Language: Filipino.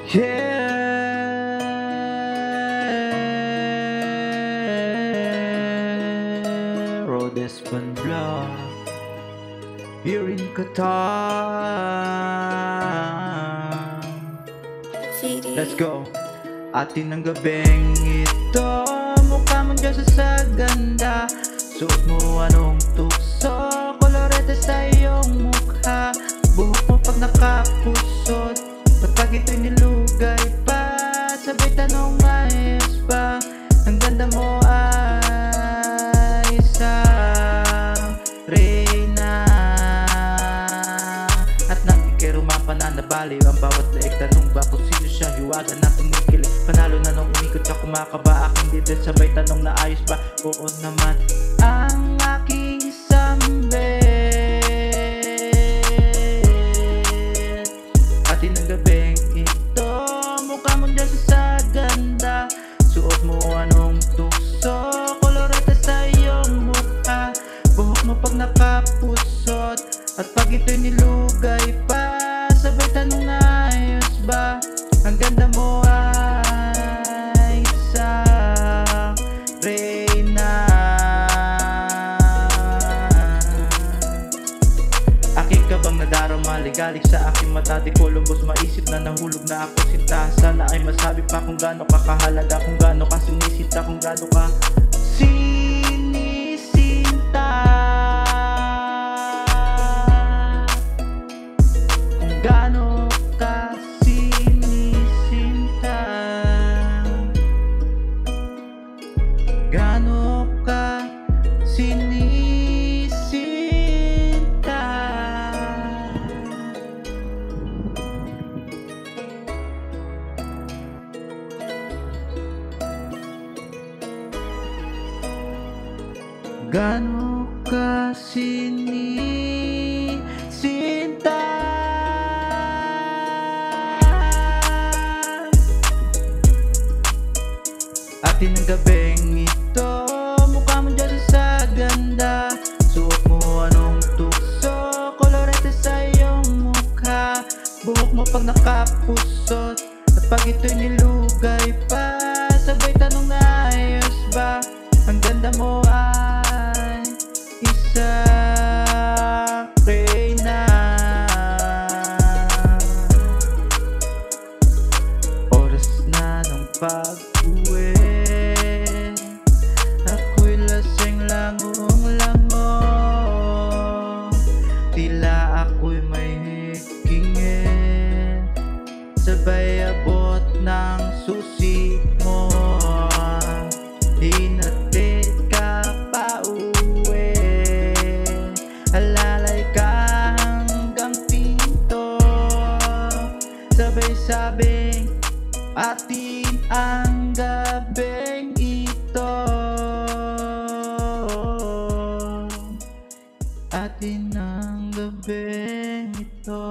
Yeah, Rhodes Vlog here in Qatar. Let's go. Atin ang gabing ito, mukha mong Diyos sa ganda. Suot mo anong tukso, kolorete sa iyong mukha. Buhok mo pag nakapusot, pag ito'y nilugay pa, sabay tanong ayos ba? Ang ganda mo ay isang reyna, at nakikiruma pa na nabaliw ang bawat leeg. Tanong ba kung sino siya, hiwaga na tumikilig. Panalo na nung umikot siya, kumakaba aking dito. Sabay tanong na ayos ba? Oo naman ang aking sambit. Atin ang gabing ito, mukha mong Diyos sa ganda. Suot mo anong tukso, kolorete sa iyong mukha. Buhok mo pag nakapusot, at pag ito'y nilugay pa, sabay tanong na ayos ba? Ang ganda mo ay isang reyna. Aking ka bang nadarama, ligalig sa aking mata. Di ko lubos maisip na nahulog na ako sinta. Sana ay masabi pa kung gaano ka kahalaga, kung gaano ka sinisinta, kung gaano ka sinisinta. Kung gaano ka sinisinta, gaano ka sinisinta. Gaano ka sinisinta. Atin ang gabing ito, mukha mong Diyos sa ganda. Suot mo anong tukso, kolorete sa iyong mukha. Buhok mo pag nakapusot, at pag ito'y nilugay pa, sabay tanong na ayos ba? Ang ganda mo ay isang reyna. Oras na ng pag-uwi, ako'y lasing langong-lango. Tila ako'y may hikingin, sabay abot ng susi mo. Hinatid ka pa uwi, alalay ka hanggang pinto. Sabay sabing atin ang gabing ito, atin ang gabing ito.